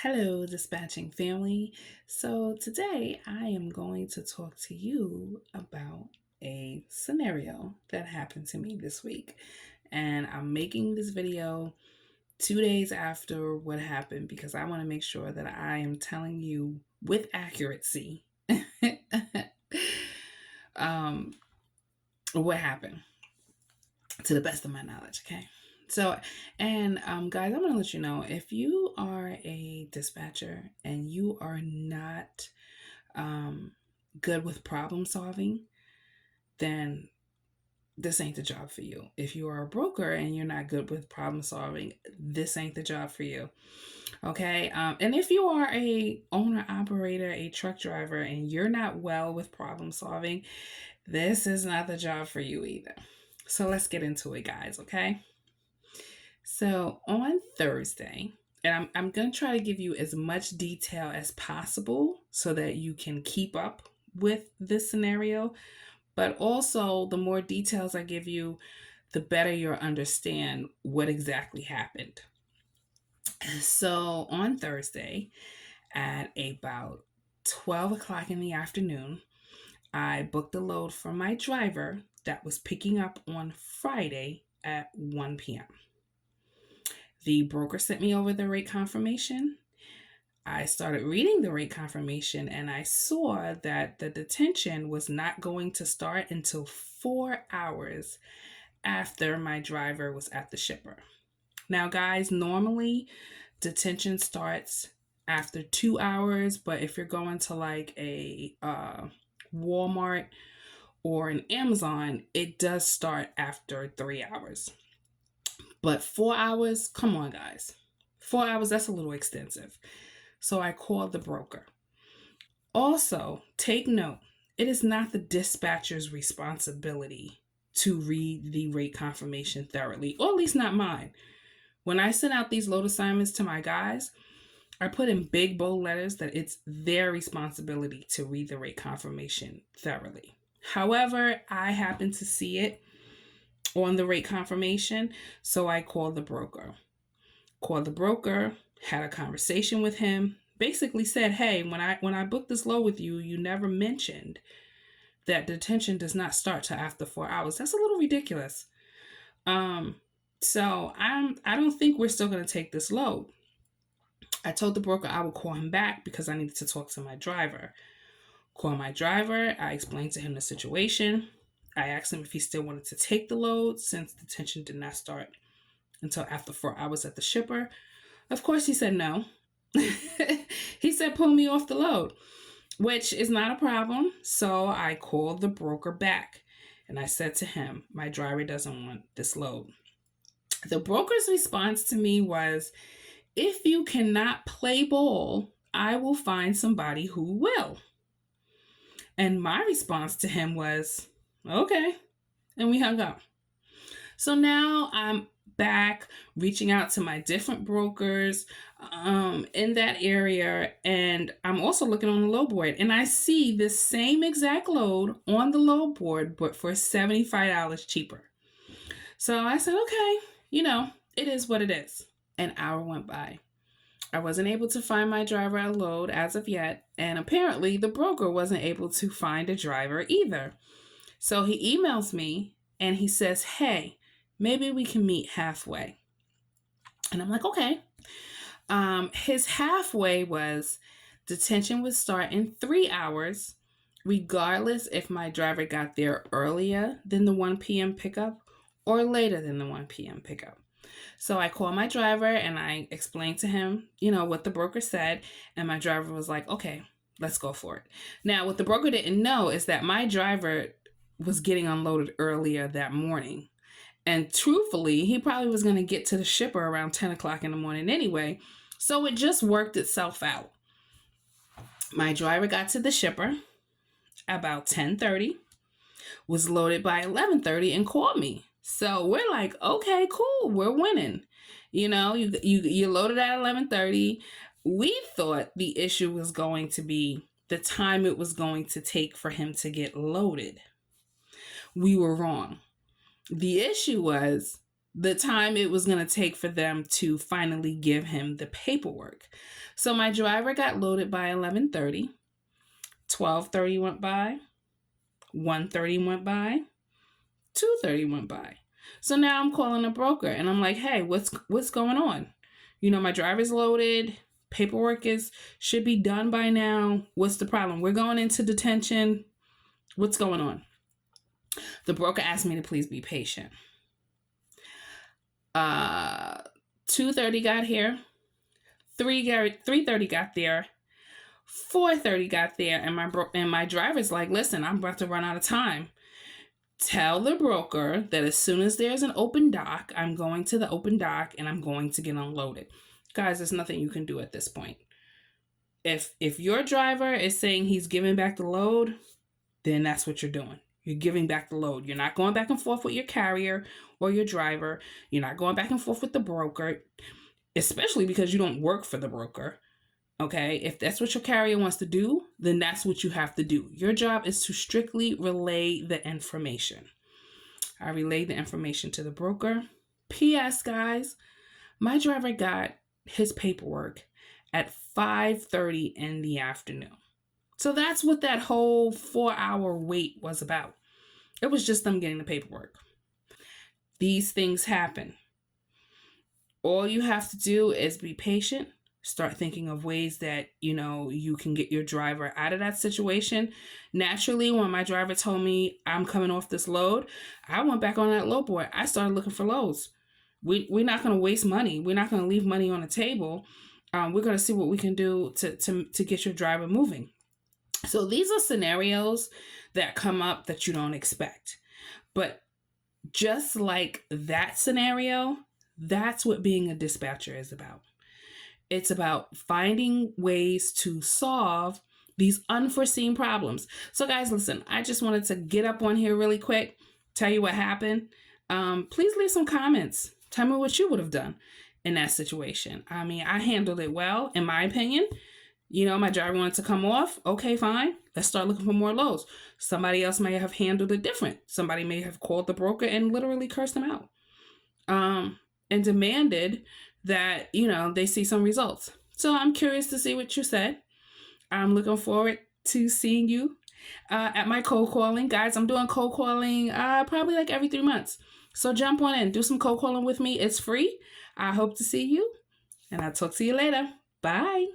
Hello, dispatching family. So, today I am going to talk to you about a scenario that happened to me this week. And I'm making this video 2 days after what happened because I want to make sure that I am telling you with accuracy um, what happened to the best of my knowledge. Okay. So, and guys, I'm going to let you know if you are a dispatcher and you are not good with problem solving, then this ain't the job for you. If you are a broker and you're not good with problem solving, this ain't the job for you. Okay. And if you are a owner operator, a truck driver, and you're not well with problem solving, this is not the job for you either. So let's get into it, guys. Okay. So on Thursday, and I'm going to try to give you as much detail as possible so that you can keep up with this scenario. But also, the more details I give you, the better you'll understand what exactly happened. So on Thursday at about 12 o'clock in the afternoon, I booked a load for my driver that was picking up on Friday at 1 p.m. The broker sent me over the rate confirmation. I started reading the rate confirmation and I saw that the detention was not going to start until 4 hours after my driver was at the shipper. Now, guys, normally detention starts after 2 hours, but if you're going to like a Walmart or an Amazon, it does start after 3 hours. But 4 hours, come on, guys. 4 hours, that's a little extensive. So I called the broker. Also, take note, it is not the dispatcher's responsibility to read the rate confirmation thoroughly, or at least not mine. When I send out these load assignments to my guys, I put in big bold letters that it's their responsibility to read the rate confirmation thoroughly. However, I happen to see it on the rate confirmation, so I called the broker. Had a conversation with him, basically said, "Hey, when I booked this load with you, you never mentioned that detention does not start till after 4 hours. That's a little ridiculous. So I don't think we're still going to take this load." I told the broker I would call him back because I needed to talk to my driver. Call my driver. I explained to him the situation. I asked him if he still wanted to take the load since detention did not start until after 4 hours at the shipper. Of course, he said no. He said, "Pull me off the load," which is not a problem. So I called the broker back and I said to him, "My driver doesn't want this load." The broker's response to me was, "If you cannot play ball, I will find somebody who will." And my response to him was, "Okay." And we hung up. So now I'm back reaching out to my different brokers in that area. And I'm also looking on the load board and I see this same exact load on the load board, but for $75 cheaper. So I said, okay, it is what it is. An hour went by. I wasn't able to find my driver a load as of yet. And apparently the broker wasn't able to find a driver either. So he emails me and he says, "Hey, maybe we can meet halfway." And I'm like, okay. His halfway was detention would start in 3 hours, regardless if my driver got there earlier than the 1 p.m. pickup or later than the 1 p.m. pickup. So I called my driver and I explained to him, what the broker said. And my driver was like, "Okay, let's go for it." Now, what the broker didn't know is that my driver was getting unloaded earlier that morning. And truthfully, he probably was going to get to the shipper around 10 o'clock in the morning anyway. So it just worked itself out. My driver got to the shipper about 10:30, was loaded by 11:30 and called me. So we're like, okay, cool. We're winning. You loaded at 11:30. We thought the issue was going to be the time it was going to take for him to get loaded. We were wrong. The issue was the time it was going to take for them to finally give him the paperwork. So my driver got loaded by 11:30. 12:30 went by. 1:30 went by. 2:30 went by. So now I'm calling a broker and I'm like, "Hey, what's going on? My driver's loaded. Paperwork should be done by now. What's the problem? We're going into detention. What's going on?" The broker asked me to please be patient. 2:30 got here. 3:30 got there. 4:30 got there, and my driver's like, "Listen, I'm about to run out of time. Tell the broker that as soon as there's an open dock, I'm going to the open dock and I'm going to get unloaded." Guys, there's nothing you can do at this point. If your driver is saying he's giving back the load, then that's what you're doing. You're giving back the load. You're not going back and forth with your carrier or your driver. You're not going back and forth with the broker, especially because you don't work for the broker. Okay, if that's what your carrier wants to do, then that's what you have to do. Your job is to strictly relay the information. I relayed the information to the broker. P.S. guys, my driver got his paperwork at 5:30 in the afternoon. So that's what that whole 4-hour wait was about. It was just them getting the paperwork. These things happen. All you have to do is be patient. Start thinking of ways that, you can get your driver out of that situation. Naturally, when my driver told me I'm coming off this load, I went back on that load board. I started looking for loads. We're not going to waste money. We're not going to leave money on the table. We're going to see what we can do to get your driver moving. So these are scenarios that come up that you don't expect. But just like that scenario, that's what being a dispatcher is about. It's about finding ways to solve these unforeseen problems. So guys, listen, I just wanted to get up on here really quick, tell you what happened. Please leave some comments. Tell me what you would have done in that situation. I mean, I handled it well, in my opinion. My driver wanted to come off. Okay, fine. Let's start looking for more loads. Somebody else may have handled it different. Somebody may have called the broker and literally cursed them out. And demanded that, they see some results. So I'm curious to see what you said. I'm looking forward to seeing you at my cold calling. Guys, I'm doing cold calling probably like every 3 months. So jump on in, do some cold calling with me. It's free. I hope to see you, and I'll talk to you later. Bye.